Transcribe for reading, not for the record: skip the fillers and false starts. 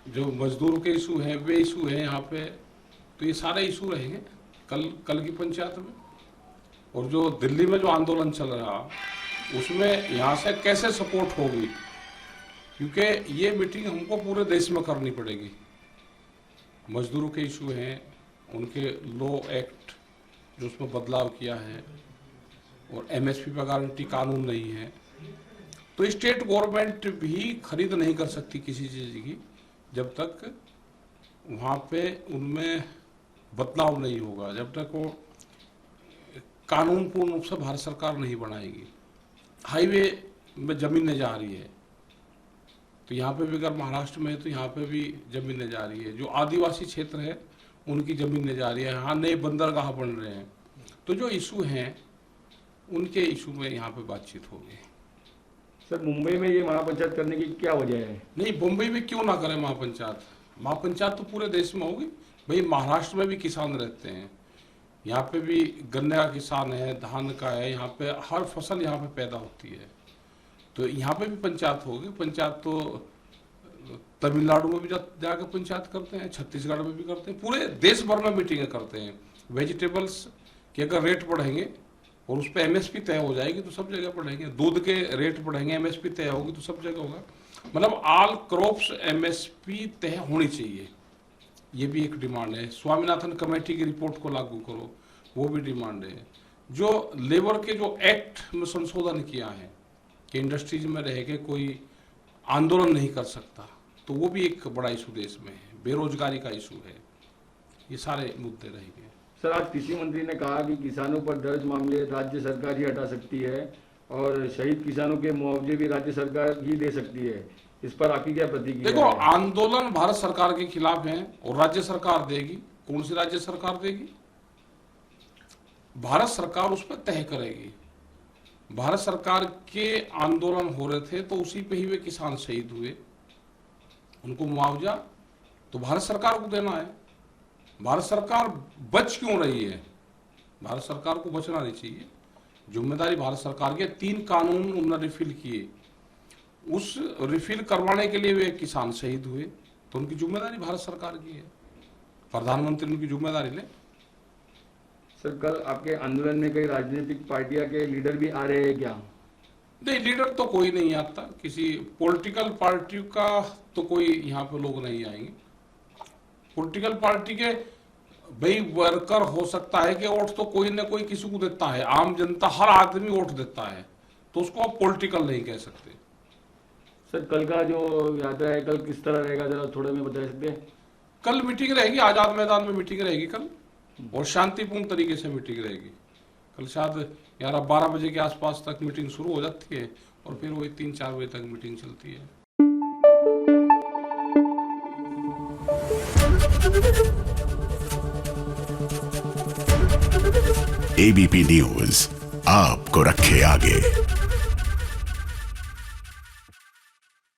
जो मजदूरों के इशू हैं वे इशू हैं यहाँ पे, तो ये सारे इशू रहेंगे कल की पंचायत में। और जो दिल्ली में जो आंदोलन चल रहा उसमें यहाँ से कैसे सपोर्ट होगी, क्योंकि ये मीटिंग हमको पूरे देश में करनी पड़ेगी। मजदूरों के इशू हैं, उनके लॉ एक्ट जो उसमें बदलाव किया है, और एमएसपी पर गारंटी कानून नहीं है, तो स्टेट गवर्नमेंट भी खरीद नहीं कर सकती किसी चीज़ की जब तक वहाँ पे उनमें बदलाव नहीं होगा, जब तक वो कानून पूर्ण रूप से भारत सरकार नहीं बनाएगी। हाईवे में जमीनें जा रही है, तो यहाँ पे भी अगर महाराष्ट्र में है तो यहाँ पे भी जमीनें जा रही है। जो आदिवासी क्षेत्र है उनकी जमीनें जा रही है, यहाँ नए बंदरगाह बन रहे हैं। तो जो इशू हैं उनके इशू में यहाँ पे बातचीत होगी। सर, मुंबई में ये महापंचायत करने की क्या वजह है? नहीं, मुंबई में क्यों ना करें महापंचायत? महापंचायत तो पूरे देश में होगी भाई। महाराष्ट्र में भी किसान रहते हैं, यहाँ पे भी गन्ने का किसान है, धान का है, यहाँ पे हर फसल यहाँ पे पैदा होती है, तो यहाँ पे भी पंचायत होगी। पंचायत तो तमिलनाडु में भी जाकर पंचायत करते हैं, छत्तीसगढ़ में भी करते हैं, पूरे देश भर में मीटिंगें करते हैं। वेजिटेबल्स के अगर रेट बढ़ेंगे और उस पर एमएसपी तय हो जाएगी तो सब जगह बढ़ेंगे। दूध के रेट बढ़ेंगे, एमएसपी तय होगी तो सब जगह होगा। मतलब ऑल क्रॉप्स एमएसपी तय होनी चाहिए, ये भी एक डिमांड है। स्वामीनाथन कमेटी की रिपोर्ट को लागू करो, वो भी डिमांड है। जो लेबर के जो एक्ट में संशोधन किया है कि इंडस्ट्रीज में रह के कोई आंदोलन नहीं कर सकता, तो वो भी एक बड़ा इशू देश में है। बेरोजगारी का इशू है, ये सारे मुद्दे रहेंगे। सर, आज कृषि मंत्री ने कहा कि किसानों पर दर्ज मामले राज्य सरकार ही हटा सकती है और शहीद किसानों के मुआवजे भी राज्य सरकार ही दे सकती है। इस पर आपकी क्या प्रतिक्रिया? देखो, आंदोलन भारत सरकार के खिलाफ है और राज्य सरकार देगी। कौन सी राज्य सरकार देगी? भारत सरकार उस पर तय करेगी। भारत सरकार के आंदोलन हो रहे थे तो उसी पे ही वे किसान शहीद हुए, उनको मुआवजा तो भारत सरकार को देना है। भारत सरकार बच क्यों रही है? भारत सरकार को बचना नहीं चाहिए, जिम्मेदारी भारत सरकार की। 3 कानून उन्होंने रिफिल किए, उस रिफिल करवाने के लिए वे किसान शहीद हुए, तो उनकी जिम्मेदारी भारत सरकार की है। प्रधानमंत्री उनकी जिम्मेदारी ले। सर, कल आपके आंदोलन में कई राजनीतिक पार्टियां के लीडर भी आ रहे हैं क्या? नहीं, लीडर तो कोई नहीं आता, किसी पॉलिटिकल पार्टी का तो कोई यहाँ पे लोग नहीं आएंगे। पॉलिटिकल पार्टी के भाई वर्कर हो सकता है कि वोट तो कोई ना कोई किसी को देता है, आम जनता हर आदमी वोट देता है, तो उसको आप पॉलिटिकल नहीं कह सकते। सर, कल का जो यात्रा है कल किस तरह रहेगा, जरा थोड़ा में बता सकते हैं? कल मीटिंग रहेगी, आजाद मैदान में मीटिंग रहेगी कल, और शांतिपूर्ण तरीके से मीटिंग रहेगी। कल शायद 11-12 बजे के आसपास तक मीटिंग शुरू हो जाती है और फिर वही 3-4 बजे तक मीटिंग चलती है। एबीपी न्यूज आपको रखे आगे।